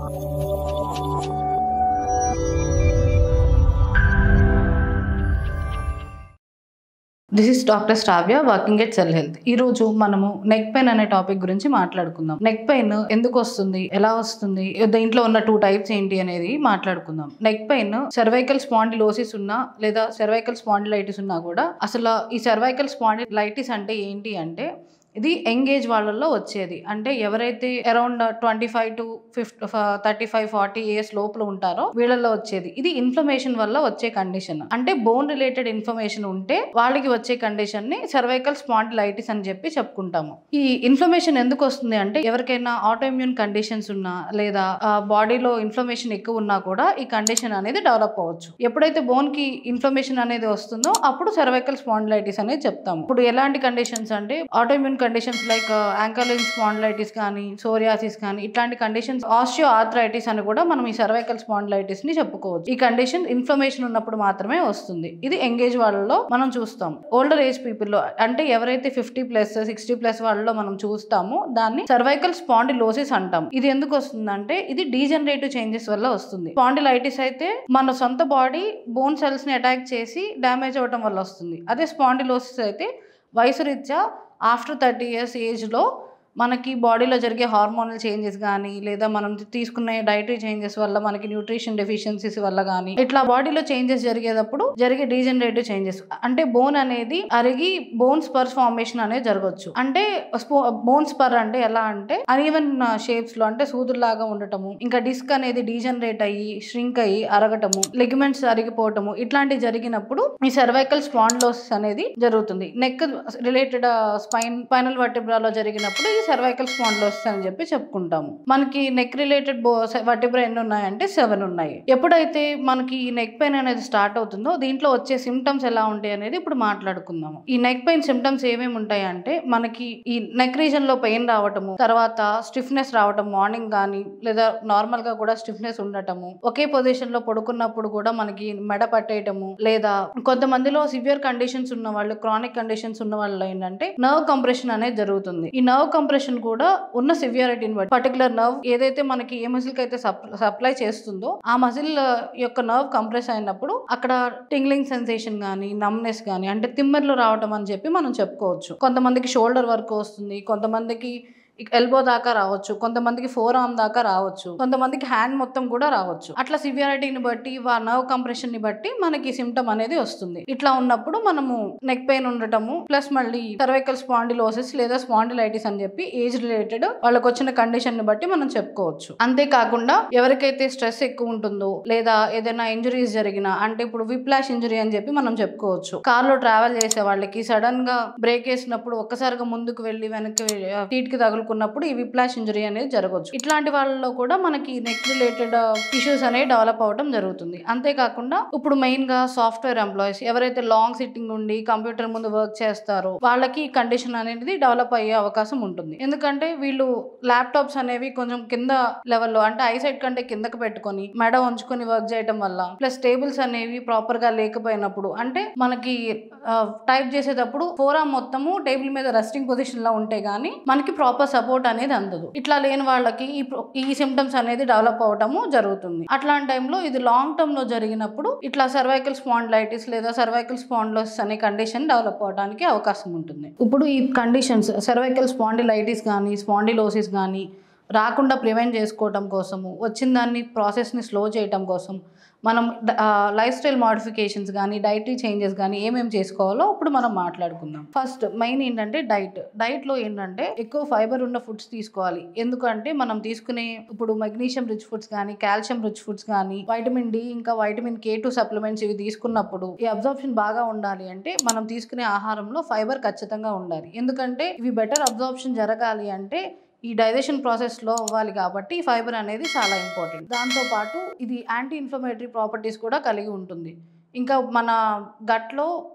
This is doctor Shravya working at cell health. ఈ రోజు మనము నెక్ పెయిన్ అనే టాపిక్ గురించి మాట్లాడుకుందాం. నెక్ పెయిన్ ఎందుకు వస్తుంది, ఎలా వస్తుంది, దీంట్లో ఉన్న 2 టైప్స్ ఏంటి అనేది మాట్లాడుకుందాం. నెక్ పెయిన్ సర్వైకల్ స్పాండిలోసిస్ ఉన్నా లేదా సర్వైకల్ స్పాండిలైటిస్ ఉన్నా కూడా అసలు ఈ సర్వైకల్ స్పాండిలైటిస్ అంటే ఏంటి అంటే ఇది యంగ్ ఏజ్ వాళ్ళల్లో వచ్చేది. అంటే ఎవరైతే అరౌండ్ 25 to 35-40 ఇయర్స్ లోపల ఉంటారో వీళ్ళల్లో వచ్చేది. ఇది ఇన్ఫ్లమేషన్ వల్ల వచ్చే కండిషన్. అంటే బోన్ రిలేటెడ్ ఇన్ఫ్లమేషన్ ఉంటే వాళ్ళకి వచ్చే కండిషన్ ని సర్వైకల్ స్పాండిలైటిస్ అని చెప్పి చెప్పుకుంటాము. ఈ ఇన్ఫ్లమేషన్ ఎందుకు వస్తుంది అంటే ఎవరికైనా ఆటోఇమ్యూన్ కండిషన్స్ ఉన్నా లేదా బాడీలో ఇన్ఫ్లమేషన్ ఎక్కువ ఉన్నా కూడా ఈ కండిషన్ అనేది డెవలప్ అవ్వచ్చు. ఎప్పుడైతే బోన్ కి ఇన్ఫ్లమేషన్ అనేది వస్తుందో అప్పుడు సర్వైకల్ స్పాండిలైటిస్ అనేది చెప్తాము. ఇప్పుడు ఎలాంటి కండిషన్స్ అంటే autoimmune conditions like ankylosing spondylitis కానీ సోరియాసిస్ కానీ ఇట్లాంటి కండిషన్స్, ఆస్టియో ఆర్థరైటిస్ అని కూడా మనం ఈ సర్వైకల్ స్పాండిలైటిస్ ని చెప్పుకోవచ్చు. ఈ కండిషన్ ఇన్ఫ్లమేషన్ ఉన్నప్పుడు మాత్రమే వస్తుంది. ఇది ఎంగేజ్ వాళ్ళలో మనం చూస్తాం. ఓల్డర్ ఏజ్ పీపుల్ లో అంటే ఎవరైతే 50+ 60+ వాళ్ళలో మనం చూస్తామో దాన్ని సర్వైకల్ స్పాండిలోసిస్ అంటాం. ఇది ఎందుకు వస్తుందంటే ఇది డీజనరేటివ్ చేంజెస్ వల్ల వస్తుంది. స్పాండిలైటిస్ అయితే మన సొంత బాడీ బోన్ సెల్స్ ని అటాక్ చేసి డ్యామేజ్ అవ్వడం వల్ల వస్తుంది. అదే స్పాండిలోసిస్ అయితే వయసు రీత్యా ఆఫ్టర్ 30 years ఏజ్లో మనకి బాడీలో జరిగే హార్మోనల్ చేంజెస్ కానీ లేదా మనం తీసుకునే డైటరీ చేంజెస్ వల్ల మనకి న్యూట్రిషన్ డెఫిషియన్సీస్ వల్ల కానీ ఇట్లా బాడీలో చేంజెస్ జరిగేటప్పుడు జరిగే డీజనరేటివ్ చేంజెస్ అంటే బోన్ అనేది అరిగి బోన్ స్పర్స్ ఫార్మేషన్ అనేది జరగవచ్చు. అంటే బోన్ స్పర్ అంటే ఎలా అంటే అన్ఈవెన్ షేప్స్ లో అంటే సూదుల్లాగా ఉండటము, ఇంకా డిస్క్ అనేది డీజనరేట్ అయ్యి ష్రింక్ అయ్యి అరగటము, లిగమెంట్స్ అరిగిపోవటము ఇట్లాంటివి జరిగినప్పుడు ఈ సర్వైకల్ స్పాండిలోసిస్ అనేది జరుగుతుంది. నెక్ రిలేటెడ్ స్పైనల్ వర్టిబ్రాలో జరిగినప్పుడు సర్వైకల్ స్పాండిలోసిస్ అని చెప్పి చెప్పుకుంటాము. మనకి నెక్ రిలేటెడ్ వర్టిబ్రా ఎన్ని ఉన్నాయంటే 7 ఉన్నాయి. ఎప్పుడైతే మనకి ఈ నెక్ పెయిన్ అనేది స్టార్ట్ అవుతుందో దీంట్లో వచ్చే సిమ్టమ్స్ ఎలా ఉంటాయి అనేది ఇప్పుడు మాట్లాడుకుందాము. ఈ నెక్ పెయిన్ సిమ్టమ్స్ ఏమేమి ఉంటాయి అంటే మనకి ఈ నెక్ రీజన్ లో పెయిన్ రావటము, తర్వాత స్టిఫ్నెస్ రావటం, మార్నింగ్ కానీ లేదా నార్మల్ గా కూడా స్టిఫ్నెస్ ఉండటము, ఒకే పొజిషన్ లో పడుకున్నప్పుడు కూడా మనకి మెడ పట్టేయటము, లేదా కొంతమందిలో సివియర్ కండిషన్స్ ఉన్న వాళ్ళు, క్రానిక్ కండిషన్స్ ఉన్న వాళ్ళు ఏంటంటే నర్వ్ కంప్రెషన్ అనేది జరుగుతుంది. ఈ నర్వ్ కంప్రెషన్ కూడా ఉన్న సివియారిటీని బట్టి పర్టికులర్ నర్వ్ ఏదైతే మనకి ఏ మజిల్ కి అయితే సప్లై చేస్తుందో ఆ మజిల్ యొక్క నర్వ్ కంప్రెస్ అయినప్పుడు అక్కడ టింగ్లింగ్ సెన్సేషన్ గానీ నమ్నెస్ గానీ అంటే తిమ్మెర్లు రావటం అని చెప్పి మనం చెప్పుకోవచ్చు. కొంతమందికి షోల్డర్ వర్క్ వస్తుంది, కొంతమందికి ఎల్బో దాకా రావచ్చు, కొంతమందికి 4 arm దాకా రావచ్చు, కొంతమందికి హ్యాండ్ మొత్తం కూడా రావచ్చు. అట్లా సివియారిటీని బట్టి నర్వ్ కంప్రెషన్ ని బట్టి మనకి సిమ్టమ్ అనేది వస్తుంది. ఇట్లా ఉన్నప్పుడు మనము నెక్ పెయిన్ ఉండటము ప్లస్ మళ్ళీ సర్వైకల్ స్పాండిలోసిస్ లేదా స్పాండిలైటిస్ అని చెప్పి ఏజ్ రిలేటెడ్ వాళ్ళకి వచ్చిన కండిషన్ ని బట్టి మనం చెప్పుకోవచ్చు. అంతేకాకుండా ఎవరికైతే స్ట్రెస్ ఎక్కువ ఉంటుందో లేదా ఏదైనా ఇంజరీస్ జరిగినా అంటే ఇప్పుడు విప్లాష్ ఇంజరీ అని చెప్పి మనం చెప్పుకోవచ్చు. కార్ లో ట్రావెల్ చేసే వాళ్ళకి సడన్ గా బ్రేక్ వేసినప్పుడు ఒక్కసారిగా ముందుకు వెళ్ళి వెనక్కి సీట్ కి తగులుకున్నప్పుడు ఈ విప్లాష్ ఇంజరీ అనేది జరగవచ్చు. ఇట్లాంటి వాళ్ళలో కూడా మనకి నెక్ రిలేటెడ్ ఇష్యూస్ అనేవి డెవలప్ అవడం జరుగుతుంది. అంతేకాకుండా ఇప్పుడు మెయిన్ గా సాఫ్ట్వేర్ ఎంప్లాయీస్ ఎవరైతే లాంగ్ సిట్టింగ్ ఉండి కంప్యూటర్ ముందు వర్క్ చేస్తారో వాళ్ళకి ఈ కండిషన్ అనేది డెవలప్ అయ్యే అవకాశం ఉంటుంది. ఎందుకంటే వీళ్ళు ల్యాప్టాప్స్ అనేవి కొంచెం కింద లెవెల్లో అంటే ఐసైట్ కంటే కిందకి పెట్టుకొని మెడ ఉంచుకొని వర్క్ చేయడం వల్ల ప్లస్ టేబుల్స్ అనేవి ప్రాపర్ గా లేకపోయినప్పుడు అంటే మనకి టైప్ చేసేటప్పుడు 4 arm మొత్తము టేబుల్ మీద రెస్టింగ్ పొజిషన్ లో ఉంటే గానీ మనకి ప్రాపర్ సపోర్ట్ అనేది అందదు. ఇట్లా లేని వాళ్ళకి ఈ సిమ్టమ్స్ అనేది డెవలప్ అవటము జరుగుతుంది. అట్లాంటి టైంలో ఇది లాంగ్ టర్మ్ లో జరిగినప్పుడు ఇట్లా సర్వైకల్ స్పాండిలైటిస్ లేదా సర్వైకల్ స్పాండిలోసిస్ అనే కండిషన్ డెవలప్ అవడానికి అవకాశం ఉంటుంది. ఇప్పుడు ఈ కండిషన్స్ సర్వైకల్ స్పాండిలైటిస్ కానీ స్పాండిలోసిస్ కానీ రాకుండా ప్రివెంట్ చేసుకోవడం కోసము, వచ్చిన దాన్ని ప్రాసెస్ని స్లో చేయడం కోసం మనం లైఫ్ స్టైల్ మోడిఫికేషన్స్ కానీ డైటరీ చేంజెస్ కానీ ఏమేమి చేసుకోవాలో ఇప్పుడు మనం మాట్లాడుకుందాం. ఫస్ట్ మెయిన్ ఏంటంటే డైట్లో ఏంటంటే ఎక్కువ ఫైబర్ ఉన్న ఫుడ్స్ తీసుకోవాలి. ఎందుకంటే మనం తీసుకునే ఇప్పుడు మెగ్నీషియం రిచ్ ఫుడ్స్ కానీ కాల్షియం రిచ్ ఫుడ్స్ కానీ వైటమిన్ డి ఇంకా వైటమిన్ K2 సప్లిమెంట్స్ ఇవి తీసుకున్నప్పుడు ఈ అబ్జార్ప్షన్ బాగా ఉండాలి అంటే మనం తీసుకునే ఆహారంలో ఫైబర్ ఖచ్చితంగా ఉండాలి. ఎందుకంటే ఇవి బెటర్ అబ్జార్ప్షన్ జరగాలి అంటే ఈ డైజెషన్ ప్రాసెస్లో అవ్వాలి కాబట్టి ఈ ఫైబర్ అనేది చాలా ఇంపార్టెంట్. దాంతోపాటు ఇది యాంటీ ఇన్ఫ్లమేటరీ ప్రాపర్టీస్ కూడా కలిగి ఉంటుంది. ఇంకా మన గట్లో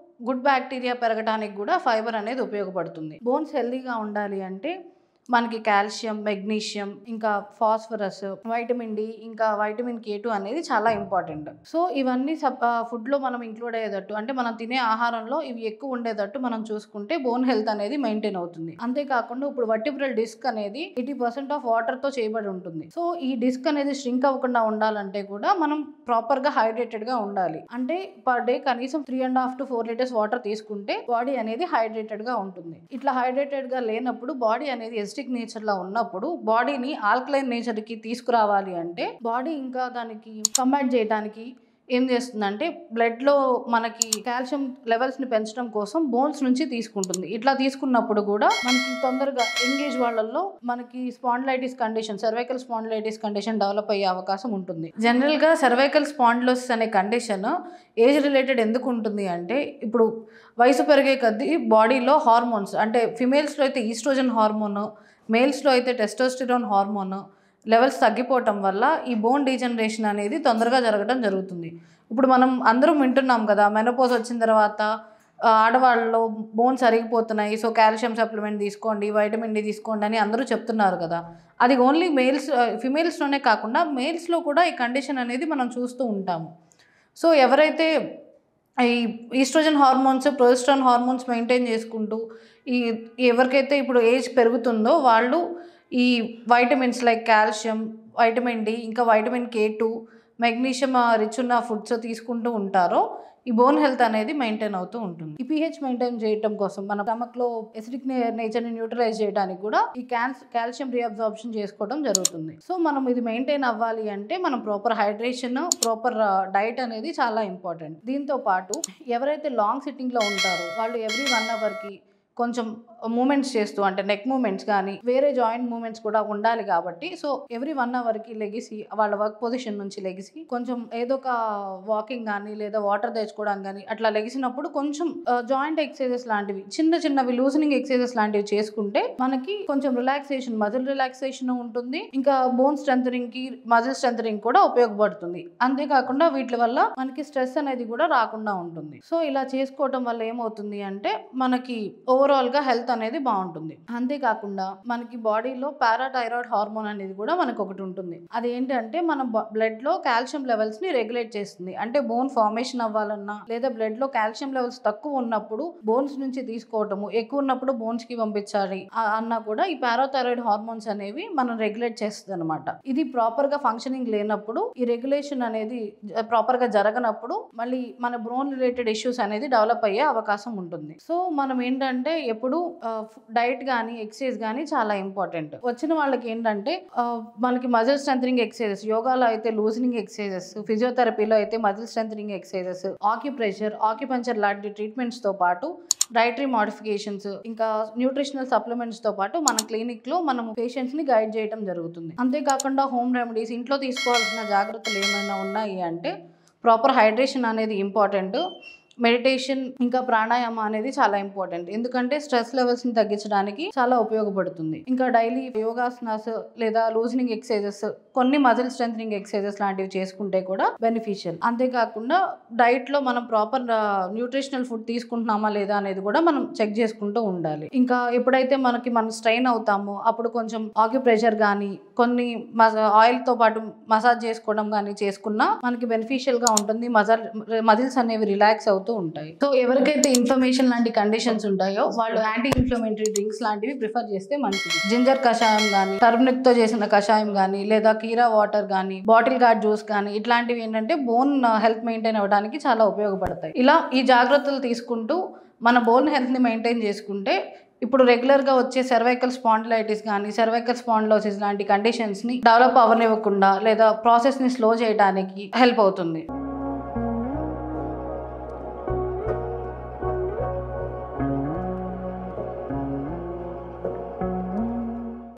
గుడ్ బ్యాక్టీరియా పెరగడానికి కూడా ఫైబర్ అనేది ఉపయోగపడుతుంది. బోన్స్ హెల్దీగా ఉండాలి అంటే మనకి కాల్షియం, మెగ్నీషియం, ఇంకా ఫాస్ఫరస్, వైటమిన్ డి, ఇంకా వైటమిన్ K2 అనేది చాలా ఇంపార్టెంట్. సో ఇవన్నీ ఫుడ్ లో మనం ఇంక్లూడ్ అయ్యేటట్టు, అంటే మనం తినే ఆహారంలో ఇవి ఎక్కువ ఉండేటట్టు మనం చూసుకుంటే బోన్ హెల్త్ అనేది మెయింటైన్ అవుతుంది. అంతేకాకుండా ఇప్పుడు వర్టిబ్రల్ డిస్క్ అనేది 80% ఆఫ్ వాటర్ తో చేయబడి ఉంటుంది. సో ఈ డిస్క్ అనేది ష్రింక్ అవ్వకుండా ఉండాలంటే కూడా మనం ప్రాపర్ గా హైడ్రేటెడ్ గా ఉండాలి. అంటే పర్ డే కనీసం 3.5 to 4 లీటర్స్ వాటర్ తీసుకుంటే బాడీ అనేది హైడ్రేటెడ్ గా ఉంటుంది. ఇట్లా హైడ్రేటెడ్ గా లేనప్పుడు బాడీ అనేది ఎసిడిక్ నేచర్ లో ఉన్నప్పుడు బాడీని ఆల్కలైన్ నేచర్ కి తీసుకురావాలి అంటే బాడీ ఇంకా దానికి కంబాట్ చేయడానికి ఏం చేస్తుందంటే బ్లడ్ లో మనకి కాల్షియం లెవెల్స్ ని పెంచడం కోసం బోన్స్ నుంచి తీసుకుంటుంది. ఇట్లా తీసుకున్నప్పుడు కూడా మనకి తొందరగా ఎంగేజ్ వాళ్ళల్లో మనకి spondylitis condition, cervical spondylitis condition develop అయ్యే అవకాశం ఉంటుంది. జనరల్ గా సర్వైకల్ స్పాండిలోసిస్ అనే కండిషన్ ఏజ్ రిలేటెడ్ ఎందుకు ఉంటుంది అంటే ఇప్పుడు వయసు పెరిగే కొద్దీ బాడీలో హార్మోన్స్, అంటే ఫిమేల్స్లో అయితే ఈస్ట్రోజన్ హార్మోన్, మేల్స్లో అయితే టెస్టోస్టిరాన్ హార్మోన్ లెవెల్స్ తగ్గిపోవటం వల్ల ఈ బోన్ డీజనరేషన్ అనేది తొందరగా జరగడం జరుగుతుంది. ఇప్పుడు మనం అందరం వింటున్నాం కదా, మెనోపాజ్ వచ్చిన తర్వాత ఆడవాళ్ళలో బోన్స్ అరిగిపోతున్నాయి, సో కాల్షియం సప్లిమెంట్ తీసుకోండి, వైటమిన్ డి తీసుకోండి అని అందరూ చెప్తున్నారు కదా. అది ఓన్లీ ఫిమేల్స్లోనే కాకుండా మేల్స్లో కూడా ఈ కండిషన్ అనేది మనం చూస్తూ ఉంటాము. సో ఎవరైతే ఈ oestrogen hormones, progesterone hormones maintain చేసుకుంటూ ఎవరికైతే ఇప్పుడు ఏజ్ పెరుగుతుందో వాళ్ళు ఈ vitamins like calcium, vitamin D, ఇంకా వైటమిన్ K2, మెగ్నీషియం రిచ్ ఉన్న ఫుడ్స్ తీసుకుంటూ ఉంటారో ఈ బోన్ హెల్త్ అనేది మెయింటైన్ అవుతూ ఉంటుంది. ఈ pH మెయింటైన్ చేయడం కోసం మన స్టమక్ లో ఎసిడిక్ నేచర్ని న్యూట్రలైజ్ చేయడానికి కూడా ఈ కాల్షియం రీఅబ్జార్ప్షన్ చేసుకోవడం జరుగుతుంది. సో మనం ఇది మెయింటైన్ అవ్వాలి అంటే మనం ప్రాపర్ హైడ్రేషన్, ప్రాపర్ డైట్ అనేది చాలా ఇంపార్టెంట్. దీంతో పాటు ఎవరైతే లాంగ్ సిట్టింగ్ లో ఉంటారో వాళ్ళు ఎవ్రీ 1 అవర్కి కొంచెం మూమెంట్స్ చేస్తూ, అంటే నెక్ మూమెంట్స్ కానీ వేరే జాయింట్ మూమెంట్స్ కూడా ఉండాలి కాబట్టి సో ఎవ్రీ 1 అవర్కి లెగిసి వాళ్ళ వర్క్ పొజిషన్ నుంచి లెగిసి కొంచెం ఏదో ఒక వాకింగ్ కానీ లేదా వాటర్ తెచ్చుకోవడానికి కానీ అట్లా లెగిసినప్పుడు కొంచెం జాయింట్ ఎక్సర్సైజెస్ లాంటివి చిన్నవి లూజనింగ్ ఎక్సర్సైజెస్ లాంటివి చేసుకుంటే మనకి కొంచెం రిలాక్సేషన్, మజిల్ రిలాక్సేషన్ ఉంటుంది, ఇంకా బోన్ స్ట్రెంథనింగ్ కి మజిల్ స్ట్రెంథనింగ్ కూడా ఉపయోగపడుతుంది. అంతేకాకుండా వీటి వల్ల మనకి స్ట్రెస్ అనేది కూడా రాకుండా ఉంటుంది. సో ఇలా చేసుకోవటం వల్ల ఏమవుతుంది అంటే మనకి ఓవరాల్ గా హెల్త్ అనేది బాగుంటుంది. అంతేకాకుండా మనకి బాడీలో పారాథైరాయిడ్ హార్మోన్ అనేది కూడా మనకు ఒకటి ఉంటుంది. అది ఏంటంటే మన బ్లడ్ లో కాల్షియం లెవెల్స్ ని రెగ్యులేట్ చేస్తుంది. అంటే బోన్ ఫార్మేషన్ అవ్వాలన్నా లేదా బ్లడ్ లో కాల్షియం లెవెల్స్ తక్కువ ఉన్నప్పుడు బోన్స్ నుంచి తీసుకోవటము, ఎక్కువ ఉన్నప్పుడు బోన్స్ కి పంపించాలి అన్నా కూడా ఈ పారాథైరాయిడ్ హార్మోన్స్ అనేవి మనం రెగ్యులేట్ చేస్తుంది అనమాట. ఇది ప్రాపర్ గా ఫంక్షనింగ్ లేనప్పుడు, ఈ రెగ్యులేషన్ అనేది ప్రాపర్ గా జరగనప్పుడు మళ్ళీ మన బోన్ రిలేటెడ్ ఇష్యూస్ అనేది డెవలప్ అయ్యే అవకాశం ఉంటుంది. సో మనం ఏంటంటే ఎప్పుడు డైట్ కానీ ఎక్సర్సైజ్ కానీ చాలా ఇంపార్టెంట్. వచ్చిన వాళ్ళకి ఏంటంటే మనకి మజిల్ స్ట్రెంథనింగ్ ఎక్సర్సైజెస్, యోగాలో అయితే లూజనింగ్ ఎక్సర్సైజెస్, ఫిజియోథెరపీలో అయితే మజిల్ స్ట్రెంథనింగ్ ఎక్సర్సైజెస్, ఆక్యుపంచర్ లాంటి ట్రీట్మెంట్స్ తో పాటు డైటరీ మోడిఫికేషన్స్, ఇంకా న్యూట్రిషనల్ సప్లిమెంట్స్ తో పాటు మన క్లినిక్ లో మనం పేషెంట్స్ ని గైడ్ చేయడం జరుగుతుంది. అంతేకాకుండా హోమ్ రెమెడీస్, ఇంట్లో తీసుకోవాల్సిన జాగ్రత్తలు ఏమైనా ఉన్నాయి అంటే ప్రాపర్ హైడ్రేషన్ అనేది ఇంపార్టెంట్, మెడిటేషన్ ఇంకా ప్రాణాయామం అనేది చాలా ఇంపార్టెంట్. ఎందుకంటే స్ట్రెస్ లెవెల్స్ ని తగ్గించడానికి చాలా ఉపయోగపడుతుంది. ఇంకా డైలీ యోగాసనాస్ లేదా లూజనింగ్ ఎక్సర్సైజెస్, కొన్ని మజిల్ స్ట్రెంథనింగ్ ఎక్సర్సైజెస్ లాంటివి చేసుకుంటే కూడా బెనిఫిషియల్. అంతేకాకుండా డైట్ లో మనం ప్రాపర్ న్యూట్రిషనల్ ఫుడ్ తీసుకుంటున్నామా లేదా అనేది కూడా మనం చెక్ చేసుకుంటూ ఉండాలి. ఇంకా ఎప్పుడైతే మనం స్ట్రెయిన్ అవుతామో అప్పుడు కొంచెం ఆక్యుప్రెషర్ కానీ కొన్ని ఆయిల్ తో పాటు మసాజ్ చేసుకోవడం కానీ చేసుకున్నా మనకి బెనిఫిషియల్ గా ఉంటుంది. మజిల్స్ అనేవి రిలాక్స్ అవుతాయి ఉంటాయి. సో ఎవరికైతే ఇన్ఫ్లమేషన్ లాంటి కండిషన్స్ ఉంటాయో వాళ్ళు యాంటీ ఇన్ఫ్లమేటరీ డ్రింక్స్ లాంటివి ప్రిఫర్ చేస్తే మంచిది. జింజర్ కషాయం కానీ, టర్మరిక్ తో చేసిన కషాయం కానీ, లేదా కీరా వాటర్ కానీ, బాటిల్ గార్డ్ జ్యూస్ కానీ, ఇట్లాంటివి ఏంటంటే బోన్ హెల్త్ మెయింటైన్ అవ్వడానికి చాలా ఉపయోగపడతాయి. ఇలా ఈ జాగ్రత్తలు తీసుకుంటూ మన బోన్ హెల్త్ ని మెయింటైన్ చేసుకుంటే ఇప్పుడు రెగ్యులర్ గా వచ్చే సర్వైకల్ స్పాండిలైటిస్ కానీ, సర్వైకల్ స్పాండిలోసిస్ లాంటి కండిషన్స్ ని డెవలప్ అవ్వనివ్వకుండా లేదా ప్రాసెస్ ని స్లో చేయడానికి హెల్ప్ అవుతుంది.